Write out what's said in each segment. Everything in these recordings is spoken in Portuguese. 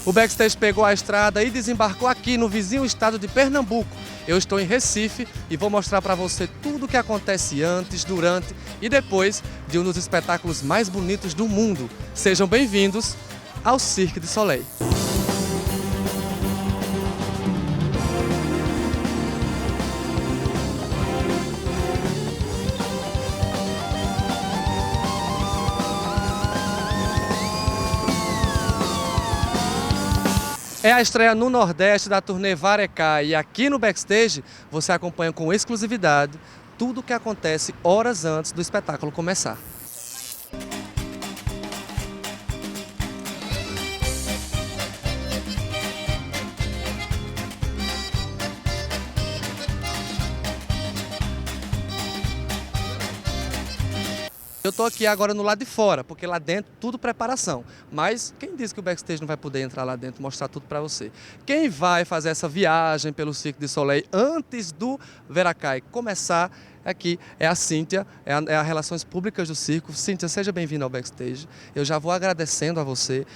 O Backstage pegou a estrada e desembarcou aqui no vizinho estado de Pernambuco. Eu estou em Recife e vou mostrar para você tudo o que acontece antes, durante e depois de um dos espetáculos mais bonitos do mundo. Sejam bem-vindos ao Cirque du Soleil. É a estreia no Nordeste da turnê Varecai e aqui no Backstage você acompanha com exclusividade tudo o que acontece horas antes do espetáculo começar. Eu estou aqui agora no lado de fora, porque lá dentro tudo preparação. Mas quem disse que o Backstage não vai poder entrar lá dentro e mostrar tudo para você? Quem vai fazer essa viagem pelo Cirque du Soleil antes do Varecai começar aqui é a Cíntia, é a Relações Públicas do Circo. Cíntia, seja bem-vinda ao Backstage. Eu já vou agradecendo a você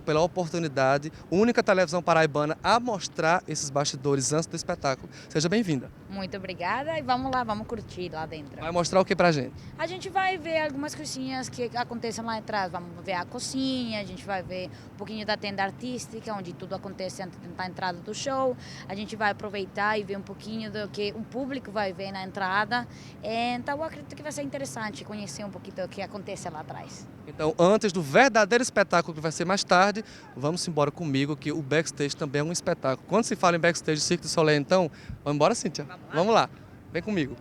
pela oportunidade, única televisão paraibana a mostrar esses bastidores antes do espetáculo. Seja bem-vinda. Muito obrigada e vamos lá, vamos curtir lá dentro. Vai mostrar o que pra gente? A gente vai ver algumas coisinhas que acontecem lá atrás. Vamos ver a cozinha, a gente vai ver um pouquinho da tenda artística, onde tudo acontece antes da entrada do show. A gente vai aproveitar e ver um pouquinho do que o público vai ver na entrada. Então eu acredito que vai ser interessante conhecer um pouquinho do que acontece lá atrás. Então, antes do verdadeiro espetáculo que vai ser mais tarde, vamos embora comigo, que o Backstage também é um espetáculo. Quando se fala em Backstage Cirque du Soleil, então, vamos embora, Cíntia? Vamos lá, vem comigo.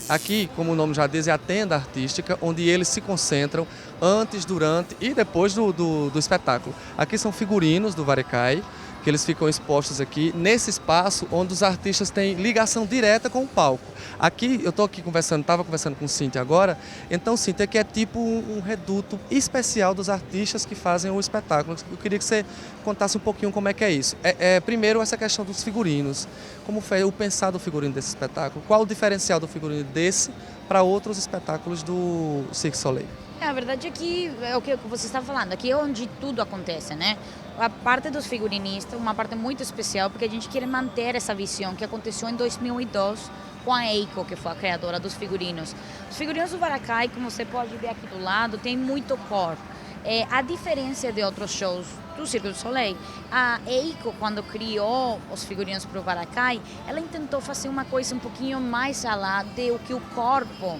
Aqui, como o nome já diz, é a tenda artística, onde eles se concentram antes, durante e depois do espetáculo. Aqui são figurinos do Varecai, que eles ficam expostos aqui nesse espaço onde os artistas têm ligação direta com o palco. Aqui, eu estou aqui estava conversando com Cíntia agora, então Cíntia, que é tipo um reduto especial dos artistas que fazem o espetáculo. Eu queria que você contasse um pouquinho como é que é isso. Primeiro, essa questão dos figurinos. Como foi o pensar do figurino desse espetáculo? Qual o diferencial do figurino desse para outros espetáculos do Cirque du Soleil? A verdade é que é o que você está falando, aqui é onde tudo acontece, né? A parte dos figurinistas, uma parte muito especial, porque a gente quer manter essa visão que aconteceu em 2002 com a Eiko, que foi a criadora dos figurinos. Os figurinos do Varecai, como você pode ver aqui do lado, tem muito cor. A diferença de outros shows do Cirque du Soleil, a Eiko, quando criou os figurinos para o Varecai, ela tentou fazer uma coisa um pouquinho mais além do que o corpo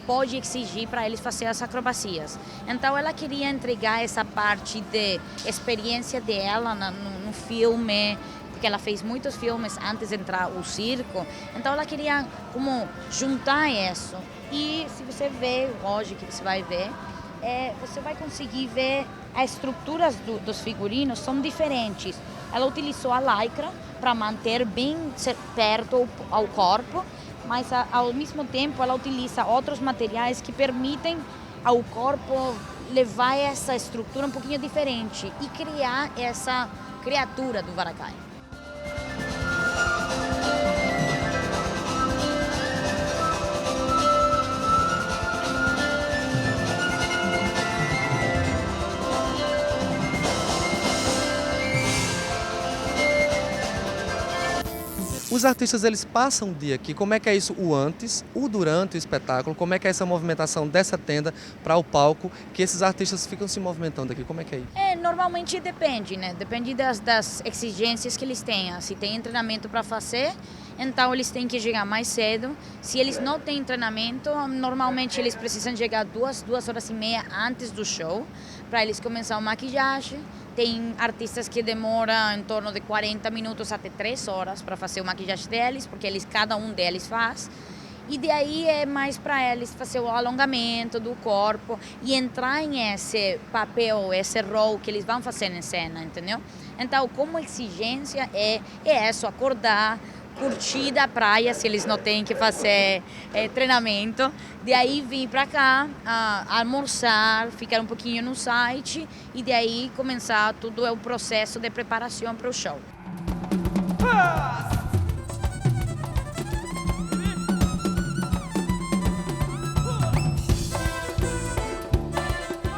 pode exigir para eles fazer as acrobacias. Então ela queria entregar essa parte de experiência dela no filme, porque ela fez muitos filmes antes de entrar o circo. Então ela queria como juntar isso. E se você vê hoje, que você vai ver, você vai conseguir ver as estruturas dos figurinos são diferentes. Ela utilizou a lycra para manter bem perto ao corpo, mas ao mesmo tempo ela utiliza outros materiais que permitem ao corpo levar essa estrutura um pouquinho diferente e criar essa criatura do Varecai. Os artistas, eles passam o dia aqui. Como é que é isso, o antes, o durante o espetáculo? Como é que é essa movimentação dessa tenda para o palco, que esses artistas ficam se movimentando aqui? Como é que é isso? Normalmente depende, né? Depende das exigências que eles tenham. Se tem treinamento para fazer, então eles têm que chegar mais cedo. Se eles não têm treinamento, normalmente eles precisam chegar 2 horas e meia antes do show, para eles começar a maquiagem. Tem artistas que demoram em torno de 40 minutos até 3 horas para fazer a maquiagem deles, porque cada um deles faz. E daí é mais para eles fazer o alongamento do corpo e entrar em esse papel, esse rol que eles vão fazer em cena, entendeu? Então, como exigência é isso, acordar, curtir a praia, se eles não têm que fazer treinamento. De aí vir para cá, almoçar, ficar um pouquinho no site e de aí começar todo o processo de preparação para o show.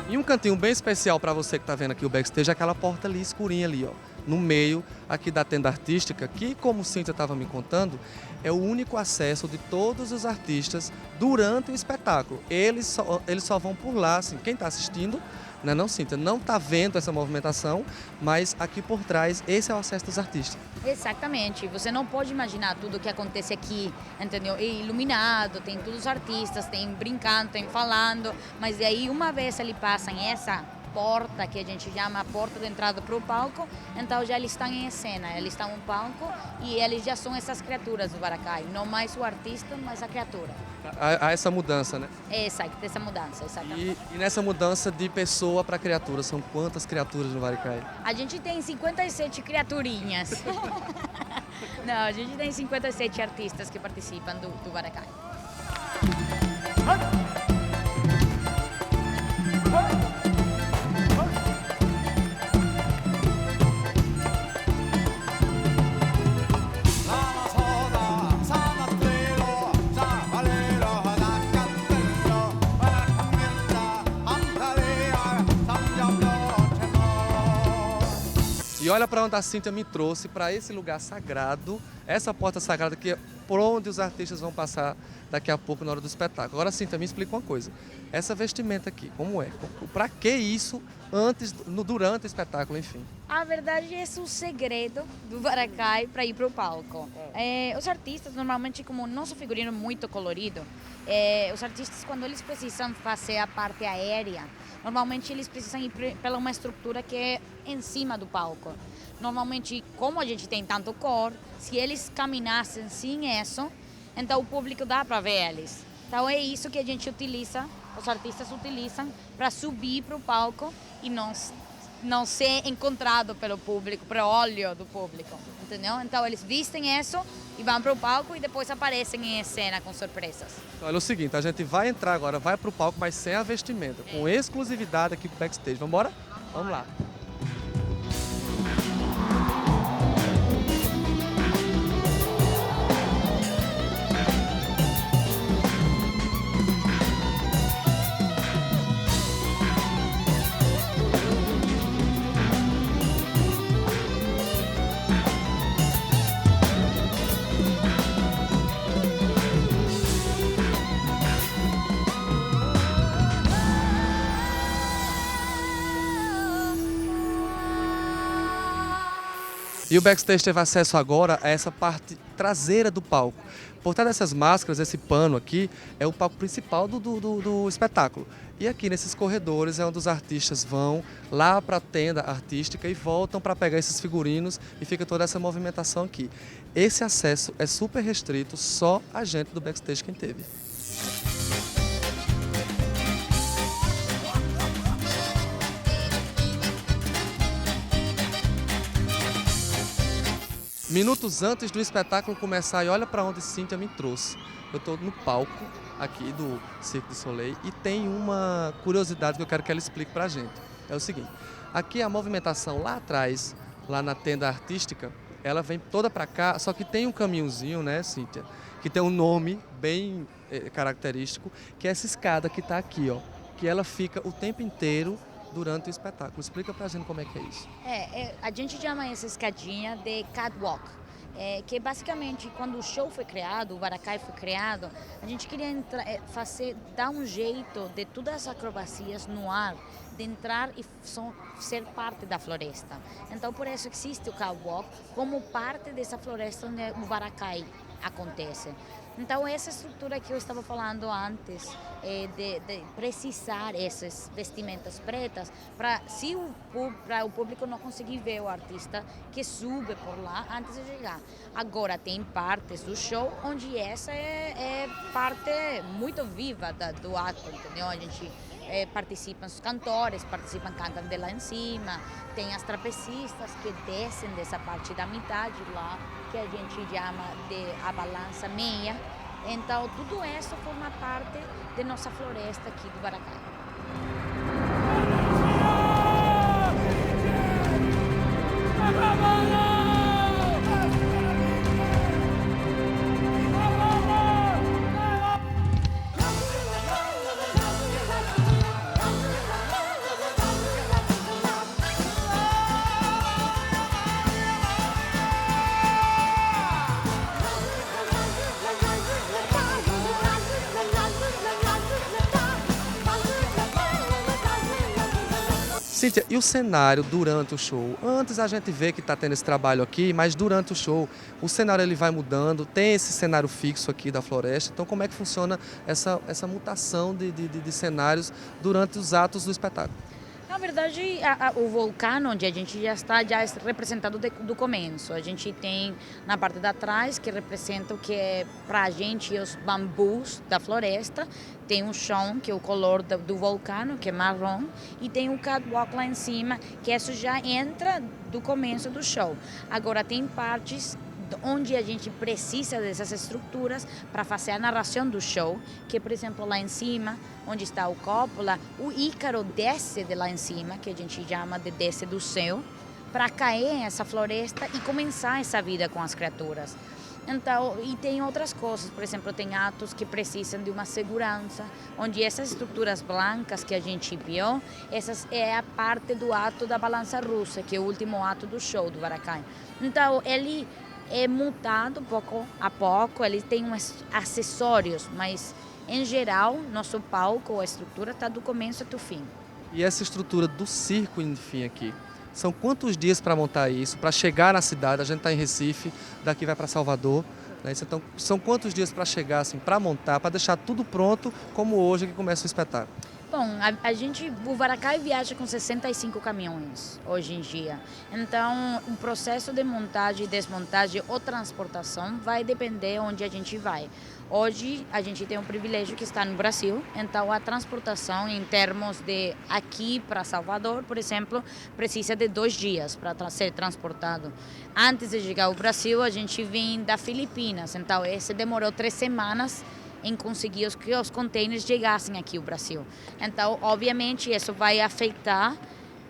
E um cantinho bem especial para você que está vendo aqui o backstage é aquela porta ali escurinha ali, ó, no meio aqui da tenda artística, que, como Cíntia estava me contando, é o único acesso de todos os artistas durante o espetáculo. Eles só vão por lá, assim, quem está assistindo, né, não, Cíntia, não está vendo essa movimentação, mas aqui por trás, esse é o acesso dos artistas. Exatamente, você não pode imaginar tudo o que acontece aqui, entendeu? É iluminado, tem todos os artistas, tem brincando, tem falando, mas daí uma vez eles passam essa porta, que a gente chama a porta de entrada para o palco, então já eles estão em cena, eles estão no palco e eles já são essas criaturas do Baracai, não mais o artista, mas a criatura. Há essa mudança, né? Exato, essa mudança, exatamente. E nessa mudança de pessoa para criatura, são quantas criaturas no Baracai? A gente tem 57 criaturinhas. Não, a gente tem 57 artistas que participam do Baracai. E olha para onde a Cíntia me trouxe, para esse lugar sagrado, essa porta sagrada que é por onde os artistas vão passar daqui a pouco na hora do espetáculo. Agora, Cíntia, me explica uma coisa. Essa vestimenta aqui, como é? Para que isso durante o espetáculo, enfim? A verdade é esse o segredo do Baracai para ir para o palco. Os artistas, normalmente, como o nosso figurino é muito colorido, os artistas, quando eles precisam fazer a parte aérea, normalmente eles precisam ir pela uma estrutura que é em cima do palco. Normalmente, como a gente tem tanto cor, se eles caminassem sem isso, então o público dá para ver eles. Então é isso que a gente utiliza, os artistas utilizam para subir para o palco e não ser encontrado pelo público, pelo olho do público, entendeu? Então eles vestem isso e vão para o palco e depois aparecem em cena com surpresas. Então, olha o seguinte, a gente vai entrar agora, vai para o palco, mas sem a vestimenta, com exclusividade aqui pro backstage. Vamos embora? Vamos lá. E o backstage teve acesso agora a essa parte traseira do palco. Por trás dessas máscaras, esse pano aqui, é o palco principal do espetáculo. E aqui nesses corredores é onde os artistas vão lá para a tenda artística e voltam para pegar esses figurinos e fica toda essa movimentação aqui. Esse acesso é super restrito, só a gente do backstage quem teve. Minutos antes do espetáculo começar, e olha para onde Cíntia me trouxe. Eu estou no palco aqui do Cirque du Soleil e tem uma curiosidade que eu quero que ela explique para a gente. É o seguinte, aqui a movimentação lá atrás, lá na tenda artística, ela vem toda para cá, só que tem um caminhozinho, né, Cíntia, que tem um nome bem característico, que é essa escada que está aqui, ó, que ela fica o tempo inteiro durante o espetáculo. Explica pra gente como é que é isso. A gente chama essa escadinha de catwalk, que basicamente quando o show foi criado, o Baracai foi criado, a gente queria dar um jeito de todas as acrobacias no ar, de entrar e ser parte da floresta. Então por isso existe o catwalk como parte dessa floresta onde o Baracai acontece. Então essa estrutura que eu estava falando antes, de precisar essas vestimentas pretas, para se o público não conseguir ver o artista que sube por lá antes de chegar. Agora tem partes do show onde essa é parte muito viva do ato, entendeu? A gente participam os cantores, cantam de lá em cima, tem as trapecistas que descem dessa parte da metade lá, que a gente chama de a balança meia. Então, tudo isso forma parte da nossa floresta aqui do Baracai. Cíntia, e o cenário durante o show? Antes a gente vê que está tendo esse trabalho aqui, mas durante o show o cenário ele vai mudando, tem esse cenário fixo aqui da floresta, então como é que funciona essa mutação de cenários durante os atos do espetáculo? Na verdade, o vulcão, onde a gente já está, já é representado do começo. A gente tem na parte de trás, que representa o que é para a gente os bambus da floresta. Tem um chão, que é o color do vulcão, que é marrom. E tem um catwalk lá em cima, que isso já entra do começo do show. Agora, tem partes onde a gente precisa dessas estruturas para fazer a narração do show, que por exemplo lá em cima, onde está o cúpula, o Ícaro desce de lá em cima, que a gente chama de desce do céu, para cair nessa floresta e começar essa vida com as criaturas. Então, e tem outras coisas, por exemplo, tem atos que precisam de uma segurança, onde essas estruturas brancas que a gente viu, essas é a parte do ato da balança russa, que é o último ato do show do Baracai. Então, ele é mutado pouco a pouco, ele tem uns acessórios, mas em geral, nosso palco, a estrutura está do começo até o fim. E essa estrutura do circo, enfim, aqui, são quantos dias para montar isso, para chegar na cidade? A gente está em Recife, daqui vai para Salvador, né? Então, são quantos dias para chegar, assim, para montar, para deixar tudo pronto, como hoje que começa o espetáculo? Bom, o Baracai viaja com 65 caminhões hoje em dia. Então, o processo de montagem, desmontagem ou transportação vai depender onde a gente vai. Hoje, a gente tem um privilégio que está no Brasil, então a transportação em termos de aqui para Salvador, por exemplo, precisa de 2 dias para ser transportado. Antes de chegar ao Brasil, a gente vem da Filipinas, então esse demorou 3 semanas em conseguir que os containers chegassem aqui ao Brasil. Então, obviamente, isso vai afetar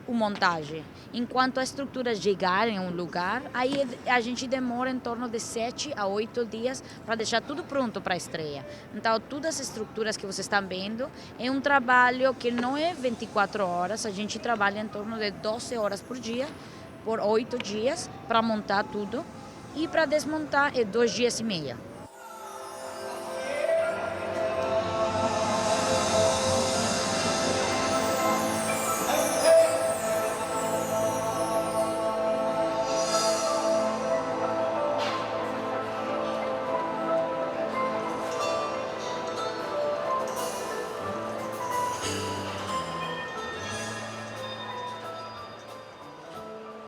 a montagem. Enquanto as estruturas chegarem a um lugar, aí a gente demora em torno de 7 a 8 dias para deixar tudo pronto para a estreia. Então, todas as estruturas que vocês estão vendo é um trabalho que não é 24 horas, a gente trabalha em torno de 12 horas por dia, por 8 dias, para montar tudo. E para desmontar é 2 dias e meio.